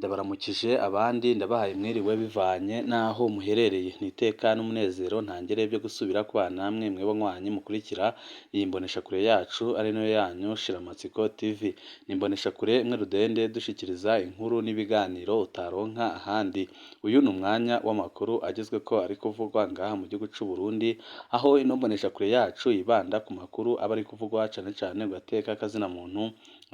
Ndabaramukije abandi ndabahaye mwiriwe bivanye n'aho muherereye, ni iteka n'umunezero ntangere byo gusubira kubana namwe mwebwe banywanyi mukurikira iyi mboneshakure yacu ari nayo yanyu Shiramatsiko TV, ni imboneshakure imwe rudende dushikiriza inkuru n'ibiganiro utaronka ahandi. Uyu ni umwanya w'amakuru agezweko ari kuvugwa ngaha mu gihugu c'u Burundi, aho ino mboneshakure yacu yibanda ku makuru aba ari kuvugwa cane cane ku gateka k'azina muntu,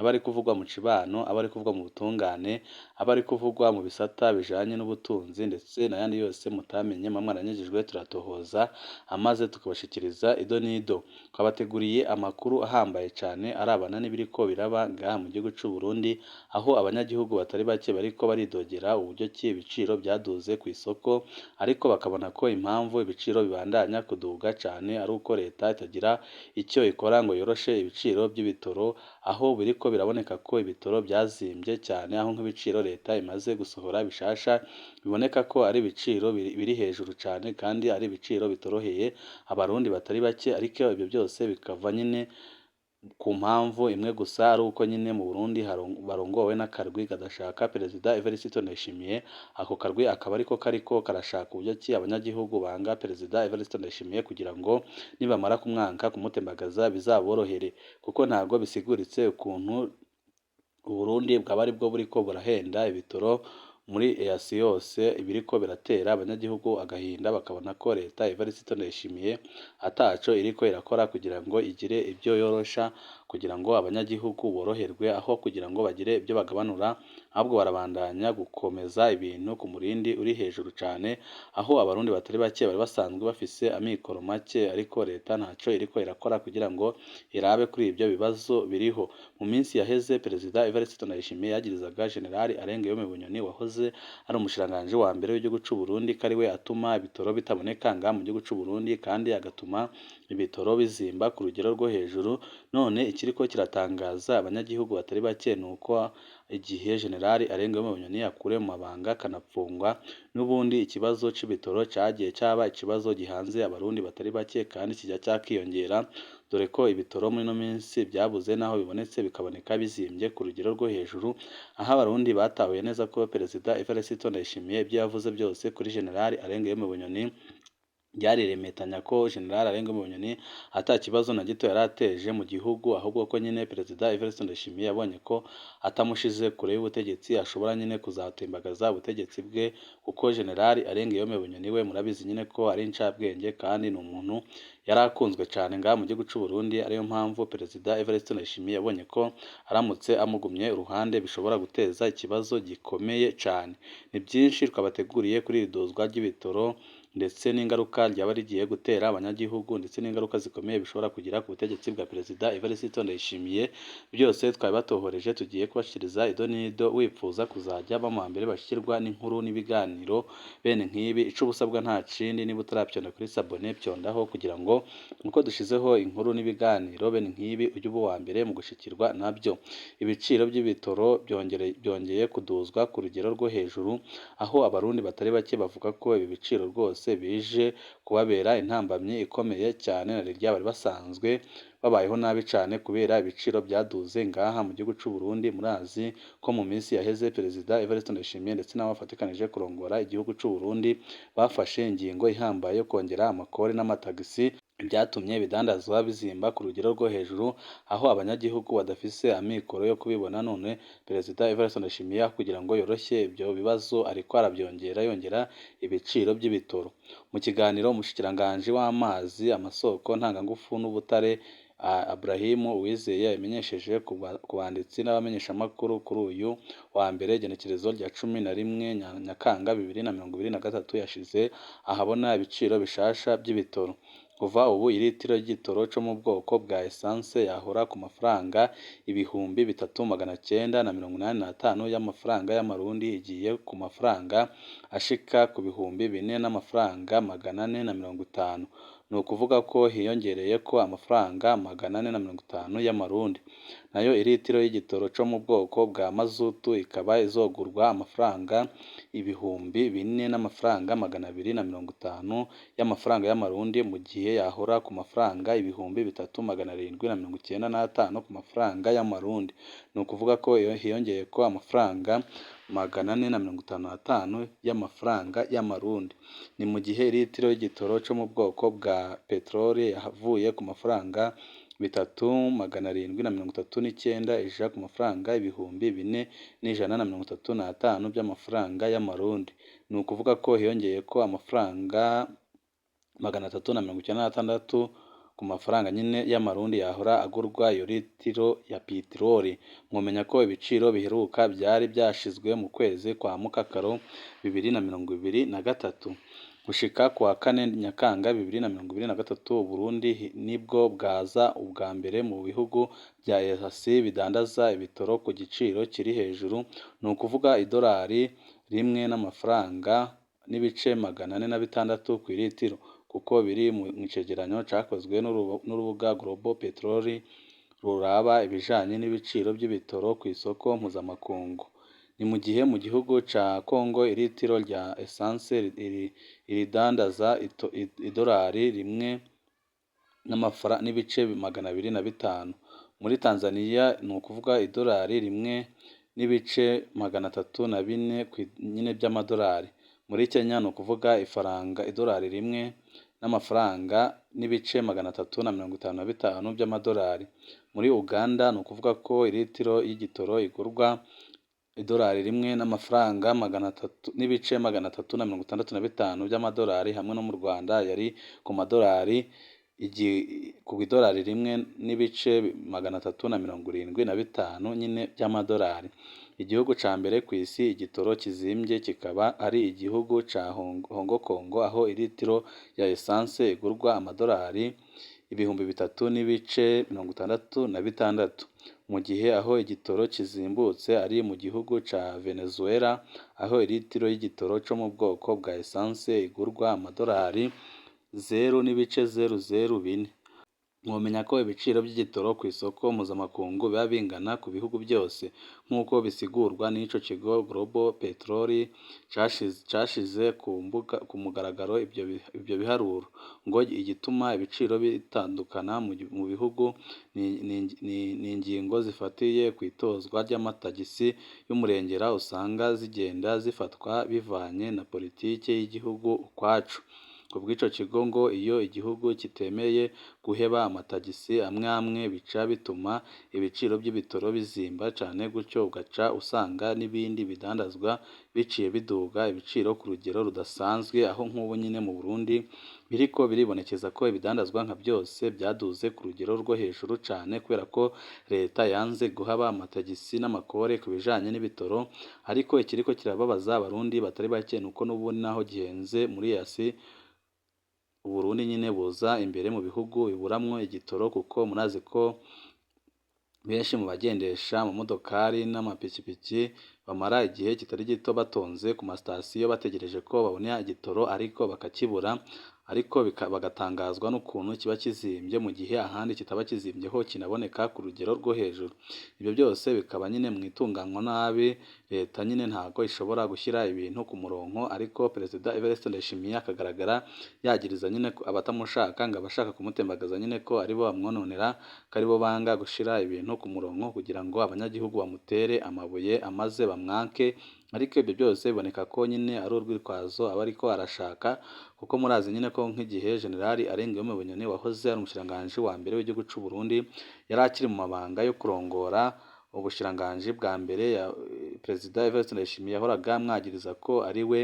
aba ari kuvugwa mu cibano, aba ari kuvugwa mu butungane, aba ari kuvugwa mu bisata bijanye n'ubutunzi ndetse n'ayandi yose mutamenye mba mwaranyagijwe turatohoza amaze tukabashikiriza ido n'ido. Twabateguriye amakuru ahambaye cane arabana n'ibiriko biraba ngaha mu gihugu c'u Burundi, aho abanyagihugu batari bake bariko baridogera uburyo ki ibiciro vyaduze kw'isoko, ariko bakabona ko impamvu ibiciro bibandanya kuduga cane ari uko leta itagira ico ikora ngo yoroshe ibiciro vy'ibitoro, aho biriko biraboneka ko ibitoro vyazimvye cyane, aho nk'ibiciro leta imaze gusohora bishasha biboneka ko ari ibiciro biri hejuru cane kandi ari ibiciro bitoroheye abarundi batari bake, ariko ibyo byose bikava nyine ku mpamvu imwe gusa ari uko nyine mu Burundi barongowe n'akarwi kadashaka Perezida Evariste Ndayishimiye. Ako karwi akaba ariko kariko karashaka uburyo ki abanyagihugu banga Perezida Evariste Ndayishimiye kugira ngo nibamara kumwanka kumutembagaza bizaborohere, kuko ntabwo bisiguritse ukuntu Uburundi bwaba aribwo buriko burahenda ibitoro muri EAC yose ibiriko biratera abanyagihugu agahinda, bakabona ko leta Evariste Ndayishimiye ataco iriko irakora kugira ngo igire ibyo yorosha kugira ngo abanyagihugu boroherwe, aho kugira ngo bagire ibyo bagabanura ahubwo barabandanya gukomeza ibintu ku murindi uri hejuru cane, aho abarundi batari bake bari basanzwe bafise amikoro make, ariko leta ntaco iriko irakora kugira ngo irabe kuri ibyo bibazo biriho. Mu minsi yaheze Perezida Evariste Ndayishimiye yagirizaga General Arenguiyome Bunyoni wahoze ari umushikiranganji wa mbere w'igihugu c'u Burundi ko ariwe atuma ibitoro bitaboneka ngaha mu gihugu c'u Burundi, kandi agatuma ibitoro bizimba ku rugero rwo hejuru. None ikiriko kiratangaza abanyagihugu batari bake nuko igihe General Arenguiyome Bunyoni yakuriwe mu mabanga akanapfungwa, n'ubundi ikibazo c'ibitoro cagiye caba ikibazo gihanze abarundi batari bake kandi kijya cyakiyongera, dore ko ibitoro muri ino minsi byabuze naho bibonetse bikaboneka bizimvye ku rugero rwo hejuru, aho abarundi batahuye neza ko Perezida Evariste Ndayishimiye ibyo yavuze byose kuri General Arenguiyome Bunyoni ryariremetanya ko General Arenguiyome Bunyoni ata kibazo na gito yari ateje mu gihugu, ahubwo ko nyine Perezida Evariste Ndayishimiye yabonye ko atamushize kure y'ubutegetsi ashobora nyine kuzatembagaza ubutegetsi bwe, kuko General Arenguiyome Bunyoni we murabizi nyine ko ari incabwenge kandi ni umuntu yari akunzwe cane ngaha mu gihugu c'u Burundi. Ariyo mpamvu Perezida Evariste Ndayishimiye yabonye ko aramutse amugumye uruhande bishobora guteza ikibazo gikomeye cane. Ni byinshi twabateguriye kuri iri dozwa ry'ibitoro ndetse n'ingaruka ryaba rigiye gutera abanyagihugu, ndetse n'ingaruka zikomeye bishobora kugira ku butegetsi bwa Perezida Evariste Ndayishimiye. Byose twabibatohoreje tugiye kubashikiriza ido n'ido, wipfuza kuzajya bama mbere bashikirwa n'inkuru n'ibiganiro bene nk'ibi. Ico busabwa nta kindi, niba utaravyonda kuri sabone vyondaho kugira ngo uko dushizeho inkuru n'ibiganiro bene nk'ibi ujye uba uwa mbere mu gushikirwa nabyo. Ibiciro by'ibitoro byongeye kuduzwa ku rugero rwo hejuru, aho abarundi batari bake bavuga ko ibi biciro rwose bije kubabera intambamyi ikomeye cyane, na rya bari basanzwe babayeho nabi cane kubera ibiciro byaduze ngaha mu gihugu c'u Burundi. Murazi ko mu minsi yaheze Perezida Evariste Ndayishimiye ndetse n'abo bafatikanije kurongora igihugu c'u Burundi bafashe ingingo ihambaye yo kongera amakori n'amatagisi, byatumye ibidandazwa bizimba ku rugero rwo hejuru, aho abanyagihugu badafise amikoro yo kubibona. None Perezida Evariste Ndayishimiye kugira ngo yoroshye ibyo bibazo ariko yongera ibiciro by'ibitoro. Mu kiganiro umushikiranganji w'amazi, amasoko ntangangufu n'ubutare Abrahim Uwizeye yamenyesheje ku banditsi n'abamenyeshamakuru kuri uyu wa mbere igenekerezo rya 11 Nyakanga 2023 yashize ahabona ibiciro bishasha by'ibitoro. Kuva ubu iritiro ry'igitoro cyo mu bwoko bwa essence yahora ku mafaranga 3,985 y'amafaranga y'amarundi, igiye ku mafaranga ashika ku 4,000 n'amafaranga 450. Ni ukuvuga ko hiyongereye ko amafaranga 450 y'amarundi. Nayo iritiro y'igitoro cyo mu bwoko bwa mazutu ikaba izogurwa amafaranga 4,000 n'amafaranga 250 y'amafaranga y'amarundi, mu gihe yahora ku mafaranga 3,795 ku mafaranga y'amarundi. Ni ukuvuga ko hiyongeye ko amafaranga 455 y'amafaranga y'amarundi. Ni mu gihe litiro y'igitoro cyo mu bwoko bwa peteroli yavuye ku mafaranga 3,739 ija ku mafaranga 4,135 by'amafaranga y'amarundi. Ni ukuvuga ko hiyongeye ko amafaranga 396 ku mafaranga nyine y'amarundi yahora agurwa iyo litiro ya peteroli. Mwomenya ko ibiciro biheruka byari byashizwe mu kwezi kwa Mukakaro 2023 gushika ku wa 4 Nyakanga 2023. Burundi nibwo bwaza ubwa mbere mu bihugu bya EAC bidandaza ibitoro ku giciro kiri hejuru, ni ukuvuga idolari rimwe n'amafaranga n'ibice 406 ku litiro, kuko biri mu icegeranyo cyakozwe n'urubuga Global Petroleum ruraba ibijanye n'ibiciro by'ibitoro ku isoko mpuzamakungu. Ni mu gihe mu gihugu ca Congo ilitiro rya essence iridandaza idolari rimwe n'ibice 205. Muri Tanzania ni ukuvuga idolari rimwe n'ibice 304 nyine by'amadolari. Muri Kenya ni ukuvuga ifaranga idolari rimwe n'amafaranga n'ibice 355 by'amadolari. Muri Uganda ni ukuvuga ko ilitiro y'igitoro igurwa idolari rimwe n'amafaranga 300 n'ibice 365 by'amadolari, hamwe no mu Rwanda yari ku madolari ku idolari rimwe n'ibice 375 nyine by'amadolari. Igihugu ca mbere ku isi igitoro kizimbye kikaba ari igihugu ca Hong Kong, aho ilitiro ya essence igurwa amadolari 3,000 n'ibice 66, mu gihe aho igitoro kizimbutse ari mu gihugu ca Venezuela, aho ilitiro y'igitoro cyo mu bwoko bwa essence igurwa amadolari 0,004. Mwomenya ko ibiciro by'igitoro ku isoko mpuzamakungu biba bingana ku bihugu byose, nk'uko bisigurwa n'ico kigo Global Petroleum cashize ku mugaragaro ibyo biharuro, ngo igituma ibiciro bitandukana mu bihugu ni ingingo zifatiye ku itozwa ry'amatagisi y'umurengera usanga zigenda zifatwa bivanye na politike y'igihugu ukwacu. Kubw'ico kigo ngo iyo igihugu kitemeye guheba amatagisi amwe bica bituma ibiciro by'ibitoro bizimba cyane, gutyo ugaca usanga n'ibindi bidandazwa biciye biduga ibiciro ku rugero rudasanzwe, aho nk'ubu nyine mu Burundi biriko biribonekeza ko ibidandazwa nka byose byaduze ku rugero rwo hejuru cyane, kubera ko leta yanze guhaba amatagisi n'amakore ku bijanye n'ibitoro. Ariko ikiriko kirababaza abarundi batari bake nuko n'ubundi naho gihenze muri EAC, Uburundi nyine buza imbere mu bihugu biburamwo igitoro, kuko munazi ko benshi mu bagendesha amamodokari n'amapikipiki bamara igihe kitari gito batonze ku masitasiyo bategereje ko babona igitoro ariko bakakibura, ariko bagatangazwa n'ukuntu kiba kizimbye mu gihe ahandi kitaba kizimbyeho kinaboneka ku rugero rwo hejuru. Ibyo byose bikaba nyine mu itunganywa nabi, leta nyine ntabwo ishobora gushyira ibintu ku murongo, ariko Perezida Evariste Ndayishimiye akagaragara yagiriza nyine abatamushaka, ngo abashaka kumutembagaza nyine ko aribo bamwononera, ko aribo banga gushyira ibintu ku murongo kugira ngo abanyagihugu bamutere amabuye amaze bamwanke. Ariko ibyo byose biboneka ko nyine ari urwitwazo aba ariko arashaka, kuko murazi nyine ko nk'igihe Generali Arenguiyome Bunyoni wahoze ari umushikiranganji wa mbere w'igihugu cy'u Burundi yari akiri mu mabanga yo kurongora ubushikiranganji bwa mbere ya Perezida Evariste Ndayishimiye, yahoraga amwagiriza ko ari we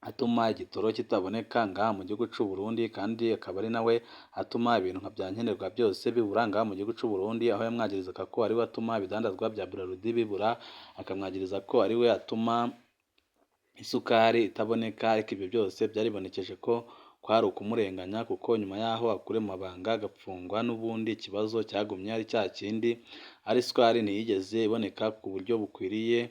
atuma igitoro kitaboneka ngaha mu gihugu cy'u Burundi, kandi akaba ari nawe atuma ibintu nka bya nkenerwa byose bibura ngaha mu gihugu cy'u Burundi, aho yamwagirizaga ko ari we atuma ibidandazwa bya Braludi bibura, akamwagiriza ko ari we atuma isukari itaboneka. Ariko ibyo byose byaribonekeje ko kwari ukumurenganya, kuko nyuma yaho akure mu mabanga agapfungwa n'ubundi ikibazo cyagumye ari cya kindi, ari isukari ntiyigeze iboneka ku buryo bukwiriye,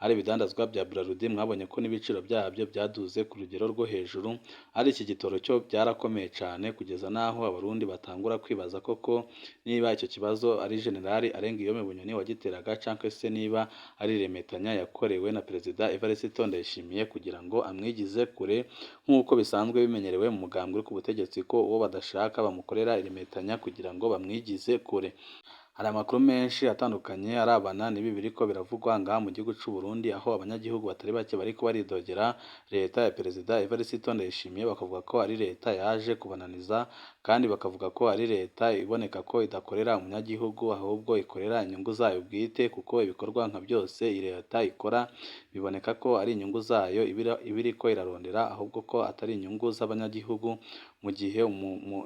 ari ibidandazwa bya Braludi mwabonye ko n'ibiciro byabyo byaduze ku rugero rwo hejuru, ari iki gitoro cyo byarakomeye cyane, kugeza n'aho abarundi batangura kwibaza koko niba icyo kibazo ari Generali Arenguiyome Bunyoni wagiteraga, cyangwa se niba ari remetanya yakorewe na Perezida Evariste Ndayishimiye kugira ngo amwigize kure, nk'uko bisanzwe bimenyerewe mu mugambwe uri ku butegetsi ko uwo badashaka bamukorera iremetanya kugira ngo bamwigize kure. Hari amakuru menshi atandukanye arabana n'ibi biriko biravugwa ngaha mu gihugu c'u Burundi, aho abanyagihugu batari bake bariko baridogera leta ya Perezida Evariste Ndayishimiye, bakavuga ko ari leta yaje kubananiza kandi bakavuga ko ari leta iboneka ko idakorera umunyagihugu ahubwo ikorera inyungu zayo bwite, kuko ibikorwa nka byose iyi leta ikora biboneka ko ari inyungu zayo iba iriko irarondera, ahubwo ko atari inyungu z'abanyagihugu, mu gihe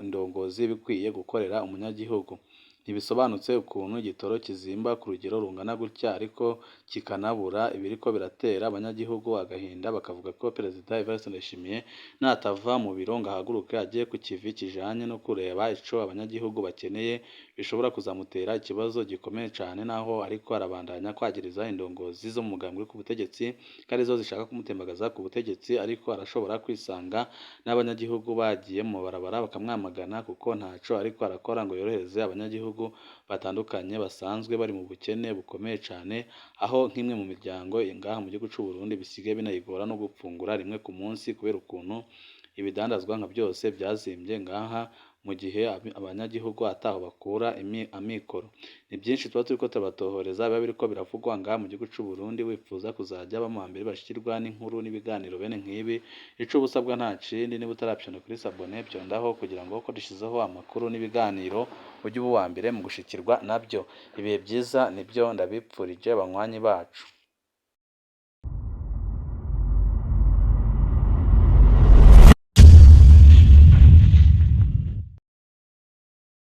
indongozi iba ikwiye gukorera umunyagihugu. Ntibisobanutse ukuntu igitoro kizimba ku rugero rungana gutya ariko kikanabura, ibiriko biratera abanyagihugu agahinda, bakavuga ko Perezida Evariste Ndayishimiye natava mu biro ngo ahaguruke agiye ku kivi kijanye no kureba ico abanyagihugu bakeneye, bishobora kuzamutera ikibazo gikomeye cane, naho ariko arabandanya kwagiriza indongozi zo mu mugambwe uri ku butegetsi ko arizo zishaka kumutembagaza ku butegetsi, ariko arashobora kwisanga n'abanyagihugu bagiye mu mabarabara bakamwamagana, kuko ntaco ariko arakora ngo yorohereze abanyagihugu batandukanye basanzwe bari mu bukene bukomeye cane, aho nk'imwe mu miryango ngaha mu gihugu c'u Burundi bisigaye binayigora no gufungura rimwe ku munsi, kubera ukuntu ibidandazwa nka byose byazimvye ngaha, mu gihe abanyagihugu ataho bakura amikoro. Ni byinshi tuba turiko turabatohoreza biba biriko biravugwa ngaha mu gihugu c'u Burundi, wifuza kuzaja baba mu bambere bashikirwa n'inkuru n'ibiganiro bene nk'ibi, ico uba usabwa nta kindi, niba utarapyonda kuri sabone pyondaho kugira ngo ko dushizeho amakuru n'ibiganiro ujye uba uwa mbere mu gushikirwa nabyo. Ibihe byiza nibyo ndabipfurije banywanyi bacu.